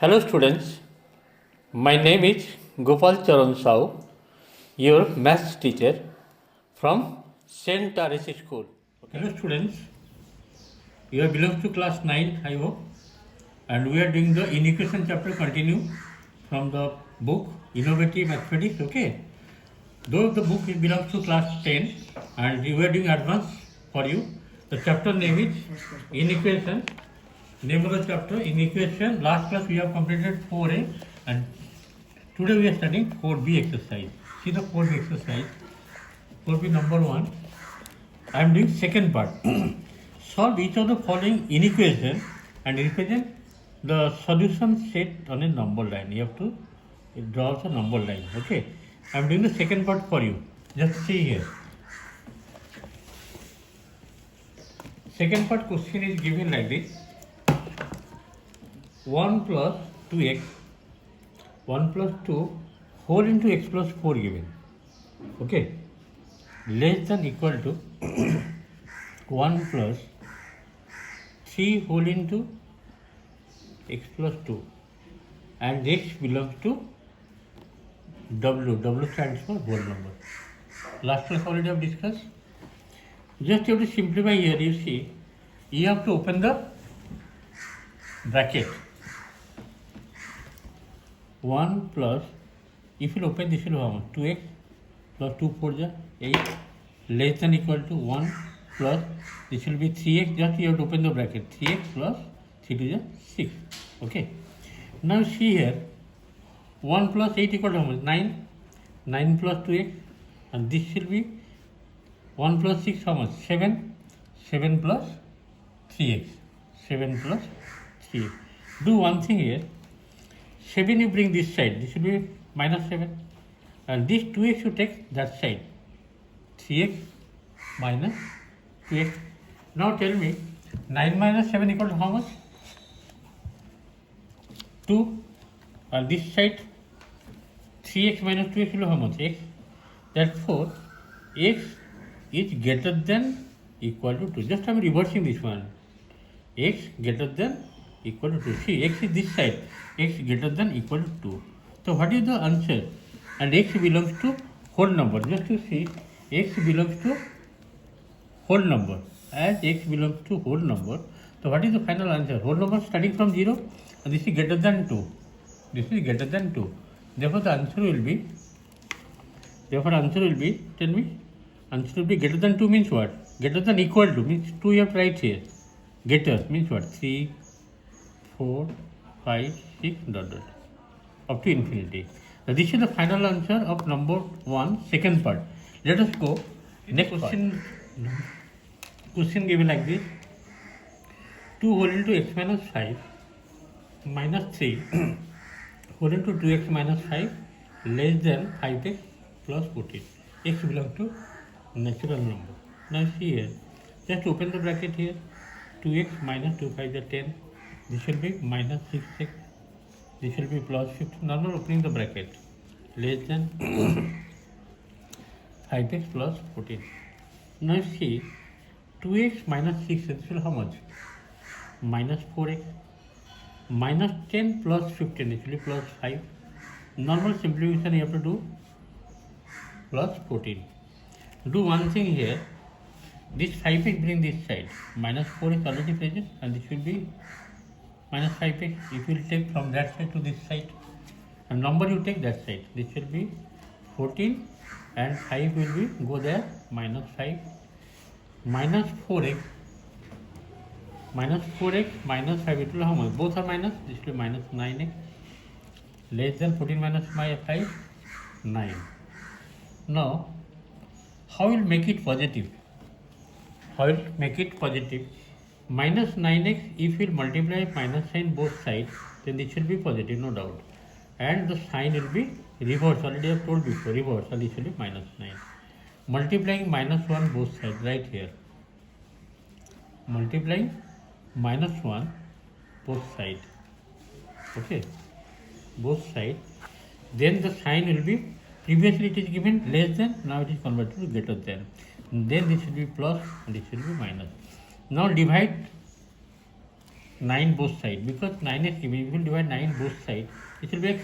Hello students, my name is Gopal Charan Sau, your maths teacher from St. Teresa School. Hello students, you are belongs to class 9 I hope, and we are doing the inequation chapter continue from the book Innovative Mathematics, okay. Though the book belongs to class 10 and we are doing advanced for you, the chapter name is Inequation. Name of the chapter Inequation. Last class we have completed 4A and today we are studying 4B exercise. See the 4B exercise. 4B number 1. I am doing second part. Solve each of the following inequation and represent the solution set on a number line. You have to draw the number line. Okay. I am doing the second part for you. Just see here. Second part question is given like this. 1 plus 2x, 1 plus 2 whole into x plus 4 given. Okay. Less than equal to 1 plus 3 whole into x plus 2 and x belongs to W stands for whole number. Last class already have discussed. Just you have to simplify here, you see, you have to open the bracket. 1 plus, if you open this will be how much? 2x plus 2 4 is 8 less than equal to 1 plus this will be 3x, just you have to open the bracket, 3x plus 3 to 6. Okay. Now see here, 1 plus 8 equal to how much? 9. 9 plus 2x and this will be 1 plus 6 how much? 7. 7 plus 3x. 7 plus 3x. Do one thing here. 7 you bring this side, this will be minus 7 and this 2x you take that side, 3x minus 2x. Now tell me 9 minus 7 equal to how much? 2 and this side 3x minus 2x will be how much? X. Therefore x is greater than equal to 2. Just I am reversing this one. X greater than equal to 2. See, x is this side, x greater than equal to 2. So what is the answer? And x belongs to whole number. Just to see, x belongs to whole number. As x belongs to whole number, so what is the final answer? Whole number starting from 0 and this is greater than 2. This is greater than 2. Therefore the answer will be, tell me, answer will be greater than 2 means what? Greater than equal to means 2 you have to write here. Greater means what? 3, 4, 5, 6, dot dot up to infinity. So this is the final answer of number 1, second part. Let us go next question. Question given like this: 2 whole into x minus 5 minus 3 whole into 2x minus 5 less than 5x plus 14. X belongs to natural number. Now see here, just open the bracket here. 2x minus 2 5 is 10. This will be minus 6x. This will be plus 15. Now opening the bracket. Less than 5x plus 14. Now see, 2x minus 6, this will how much? Minus 4x. Minus 10 plus 15, this will be plus 5. Normal simplification you have to do. Plus 14. Do one thing here. This 5x bring this side. Minus 4x already present and this will be minus 5x. If you will take from that side to this side and number you take that side, this will be 14 and 5 will be go there, minus 5 minus 4x minus 5, it will how much? Both are minus, this will be minus 9x less than 14 minus 5, 9. Now how will make it positive? Minus 9x, if we multiply minus sign both sides, then this will be positive, no doubt. And the sign will be reverse, already I have told before, reverse, and this will be minus 9. Multiplying minus 1 both sides, right here. Multiplying minus 1 both sides. Okay, both sides. Then the sign will be, previously it is given less than, now it is converted to greater than. And then this will be plus and this will be minus. Now divide 9 both sides, because 9 is given, we will divide 9 both sides, it will be x,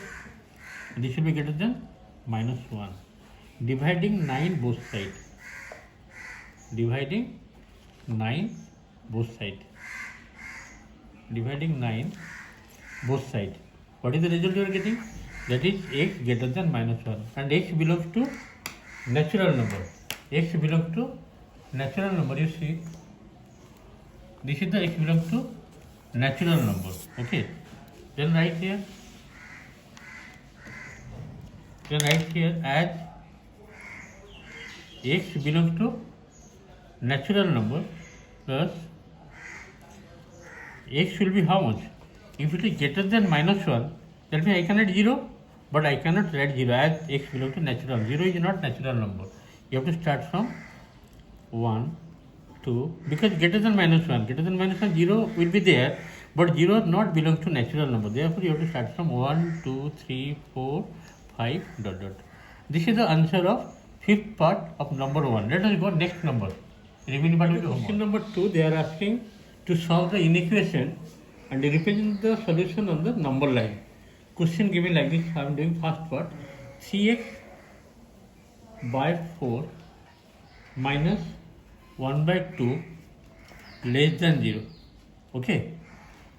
this will be greater than minus 1. Dividing 9 both sides, dividing 9 both sides, dividing 9 both sides. What is the result you are getting? That is x greater than minus 1, and x belongs to natural number. X belongs to natural number, you see. This is the x belongs to natural number. Okay. Then write here. Then write here as x belongs to natural number plus x will be how much? If it is greater than minus 1, that means I can write 0, but I cannot write 0 as x belongs to natural. 0 is not natural number. You have to start from 1, 2, because greater than minus 1, 0 will be there, but 0 not belongs to natural number. Therefore, you have to start from 1, 2, 3, 4, 5, dot, dot. This is the answer of fifth part of number 1. Let us go next number. Remaining part will be question number 2. They are asking to solve the inequation and represent the solution on the number line. Question given like this. I am doing first part. 3x by 4 minus 1 by 2 less than 0. Okay.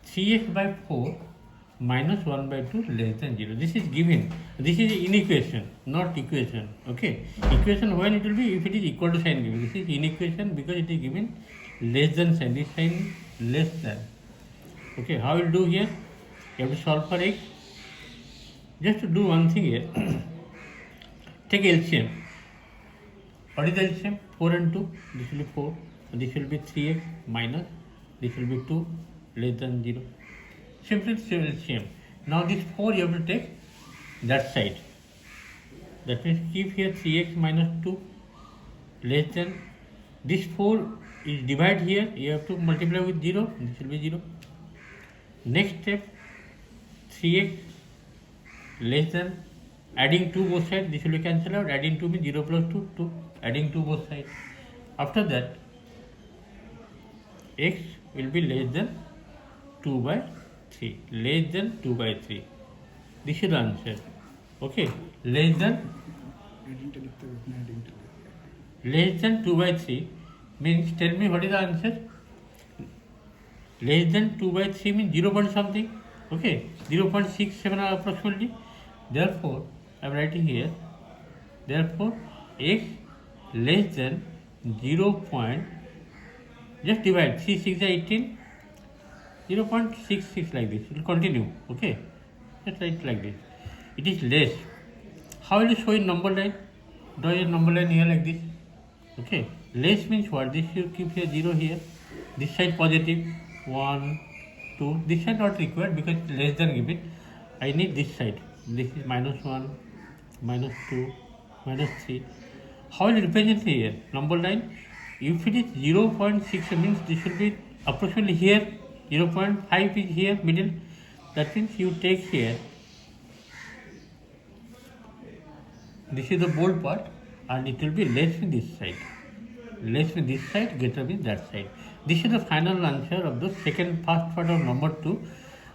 3x by 4 minus 1 by 2 less than 0. This is given. This is inequation, not equation. Okay. Equation when it will be if it is equal to sign given. This is inequation because it is given less than sign. This sign less than. Okay. How will do here? You have to solve for x. Just to do one thing here. Take LCM. What is the LCM? 4 and 2. This will be 4. This will be 3x minus. This will be 2 less than 0. Simply LCM. Now this 4 you have to take that side. That means keep here 3x minus 2 less than. This 4 is divide here. You have to multiply with 0. This will be 0. Next step 3x less than. Adding 2 both sides. This will be cancelled out. Adding 2 means 0 plus 2, 2. Adding 2 both sides. After that x will be less than 2 by 3. Less than 2 by 3. This is the answer. Okay. Less than 2 by 3 means, tell me what is the answer? Less than 2 by 3 means 0 point something. Okay. 0.67 approximately. Therefore, I am writing here. Therefore, x less than 0. Just divide 3, 6 are 18. 0.66 like this. It will continue. Okay. Just write like this. It is less. How will you show in number line? Draw your number line here like this. Okay. Less means what? This you keep here 0 here. This side positive. 1, 2. This side not required because less than given. I need this side. This is minus 1, minus 2, minus 3. How will you represent here? Number line. If it is 0.6 means this will be approximately here. 0.5 is here middle. That means you take here. This is the bold part and it will be less in this side. Less in this side, greater in that side. This is the final answer of the first part of number 2.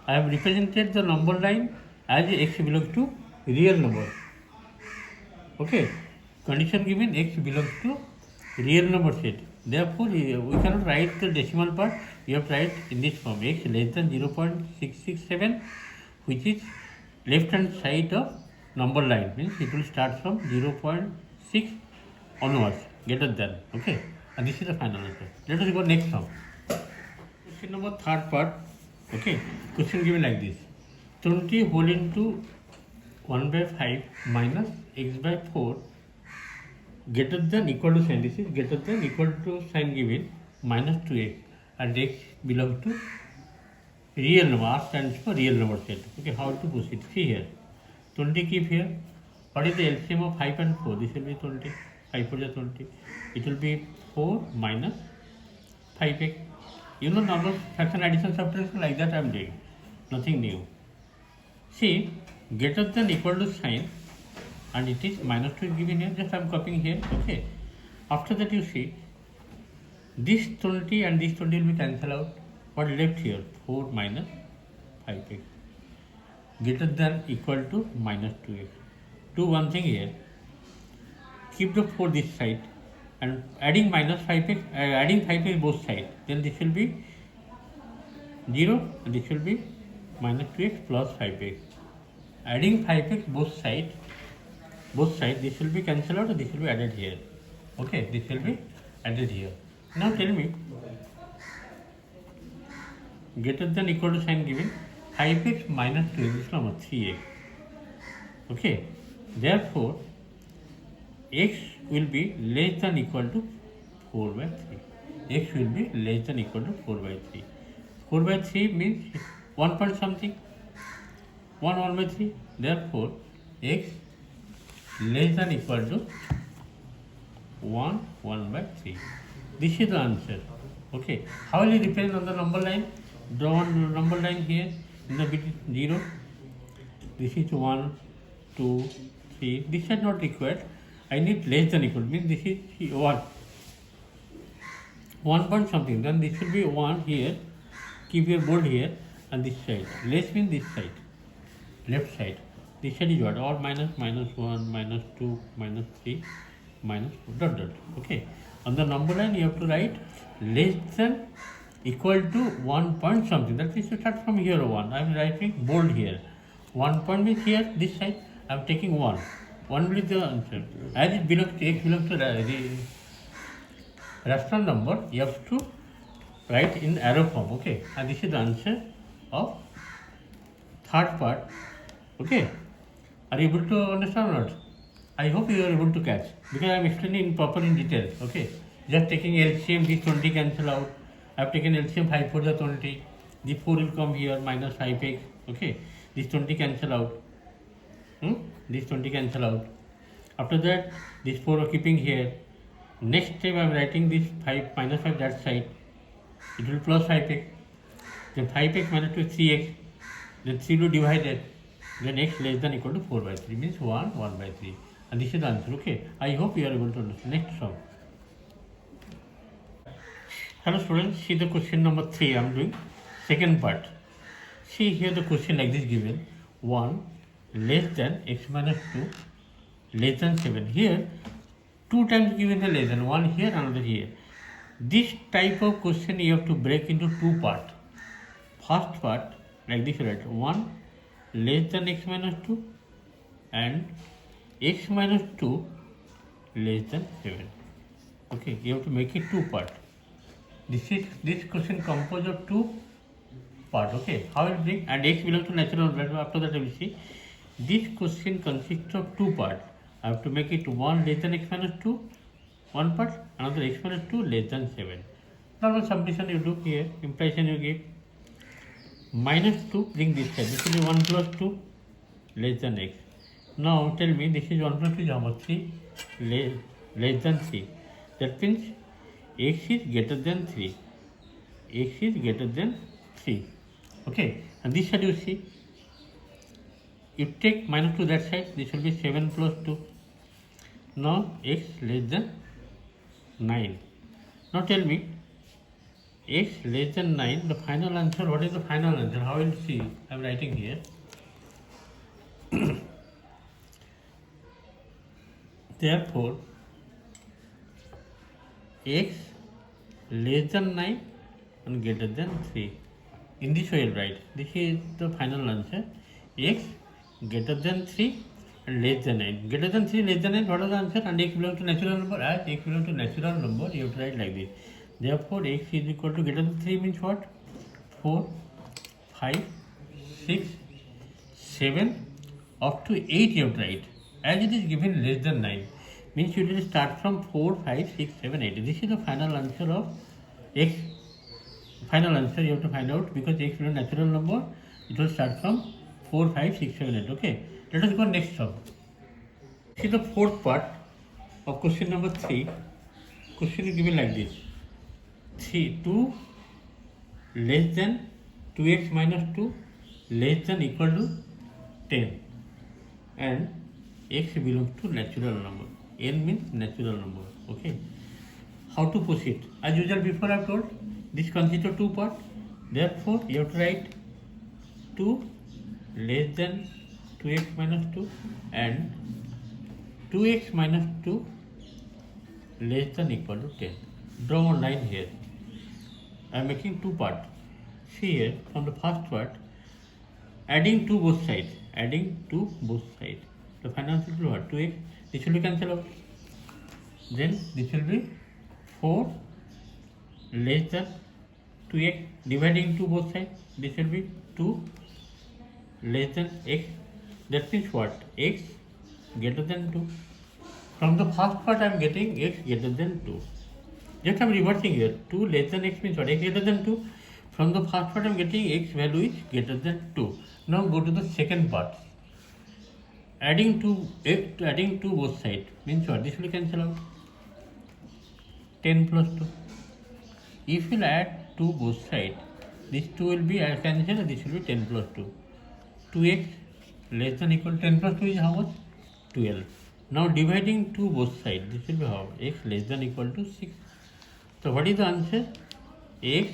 I have represented the number line as x belongs to real number. Okay. Condition given x belongs to real number set. Therefore, we cannot write the decimal part. We have to write in this form x less than 0.667, which is left hand side of number line. Means it will start from 0.6 onwards, greater than. Okay. And this is the final answer. Let us go next one. Question number third part. Okay. Question given like this. 20 whole into 1 by 5 minus x by 4 greater than equal to sign. This is greater than equal to sign given minus 2x and x belongs to real number. R stands for real number set. Okay, how to proceed? See here. 20 keep here. What is the LCM of 5 and 4? This will be 20. 5 4 is 20. It will be 4 minus 5x. You know normal fraction addition subtraction like that I am doing. Nothing new. See, greater than equal to sign and it is minus 2 is given here. Just I am copying here. Okay. After that you see this 20 and this 20 will be cancelled out. what left here? 4 minus 5x greater than equal to minus 2x. Do one thing here, keep the 4 this side and adding minus 5x, adding 5x both sides, then this will be 0 and this will be minus 2x plus 5x. Adding 5x both sides, this will be cancelled out and this will be added here. Okay, this will be added here. Now tell me, greater than equal to sign given, 5x minus 2x is number 3x. Okay, therefore x will be less than equal to 4 by 3. X will be less than equal to 4 by 3. 4 by 3 means 1 point something, 1 by 3. Therefore x less than equal to 1 by 3. This is the answer. Okay, how will you represent on the number line? Draw one number line here in the bit 0. This is 1, 2, 3. This is not required. I need less than equal, means this is 1. 1 point something, then this will be 1 here. Keep your bold here and this side. Less means this side, left side. This side is what? Or minus, minus 1, minus 2, minus 3, minus 4, dot dot. Okay. On the number line you have to write less than equal to 1 point something. That is to start from here 1. I am writing bold here. 1 point means here, this side, I am taking 1. 1 will be the answer. As it belongs to x belongs to the rational number, you have to write in arrow form. Okay, and this is the answer of third part. Okay, are you able to understand or not? I hope you are able to catch, because I am explaining in proper in detail. Okay, just taking LCM, this 20 cancel out. I have taken LCM 5 for the 20. The 4 will come here, minus 5x. Okay, this 20 cancel out. This 20 cancel out. After that, this 4 are keeping here. Next step I am writing this 5 minus 5 that side. It will plus 5x. Then 5x minus 2 is 3x. Then 3 will divide it. Then x less than equal to 4 by 3 means 1 by 3. And this is the answer. Okay, I hope you are able to understand. Next sum. Hello students, see the question number 3 I am doing. Second part. See here the question like this given. 1 less than x minus 2 less than 7. Here 2 times given a less than, 1 here, another here. This type of question you have to break into 2 parts. First part like this, right? 1 less than x minus 2 and x minus 2 less than 7. Okay, you have to make it 2 parts. This question composed of 2 parts. Okay, how will bring, and x belongs to natural number. After that we will see. This question consists of 2 parts. I have to make it 1 less than x minus 2, 1 part, another x minus 2 less than 7. Normal summation you do here, implication you give. Minus 2, bring this side. This will be 1 plus 2 less than x. Now tell me, this is 1 plus 2 is how much? 3 less than 3. That means x is greater than 3. X is greater than 3. Okay, and this side you see. You take minus 2 that side, this will be 7 plus 2. Now x less than 9. Now tell me, x less than 9, the final answer, what is the final answer? How will you see? I am writing here. Therefore, x less than 9 and greater than 3. In this way, right? This is the final answer. X greater than 3 and less than 9. Greater than 3, less than 9, what is the answer? And x belongs to natural number. As x belongs to natural number, you have to write like this. Therefore, x is equal to greater than 3 means what? 4, 5, 6, 7, up to 8 you have to write. As it is given less than 9, means you will start from 4, 5, 6, 7, 8. This is the final answer of x. Final answer you have to find out, because x belongs to natural number. It will start from 4, 5, 6, 7, 8. Okay. Let us go next sum. See the fourth part of question number 3. Question is given like this. 2 less than 2x minus 2 less than equal to 10. And x belongs to natural number. N means natural number. Okay. How to proceed? As usual before I have told, this consists of 2 parts. Therefore, you have to write 2 less than 2x minus 2 and 2x minus 2 less than equal to 10. Draw one line here. I am making two parts. See here, from the first part, adding to both sides. The final answer will be what? 2x. This will be cancelled out. Then this will be 4 less than 2x. Dividing to both sides. This will be 2 less than x. That means what? X greater than 2. From the first part I am getting x greater than 2. Just I am reversing here. 2 less than x means what? X greater than 2. From the first part I am getting x value is greater than 2. Now go to the second part. Adding to both sides means what? This will cancel out. 10 plus 2. If you add to both sides, this 2 will be cancelled and this will be 10 plus 2. 2x less than equal to 10 plus 2 is how much? 12. Now dividing to both sides, this will be how? X less than equal to 6. So what is the answer? X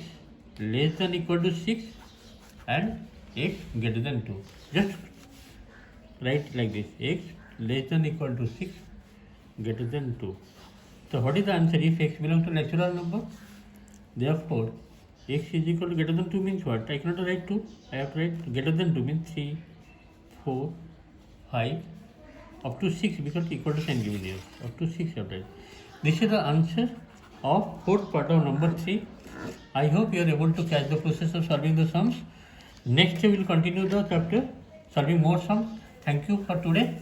less than equal to 6 and x greater than 2. Just write like this: x less than equal to 6 greater than 2. So what is the answer if x belongs to natural number? Therefore, x is equal to greater than 2 means what? I cannot write 2. I have to write greater than 2 means 3, 4, 5, up to 6 because equal to sign given here. Up to 6 have to write. This is the answer of fourth part of number 3. I hope you are able to catch the process of solving the sums. Next we will continue the chapter solving more sums. Thank you for today.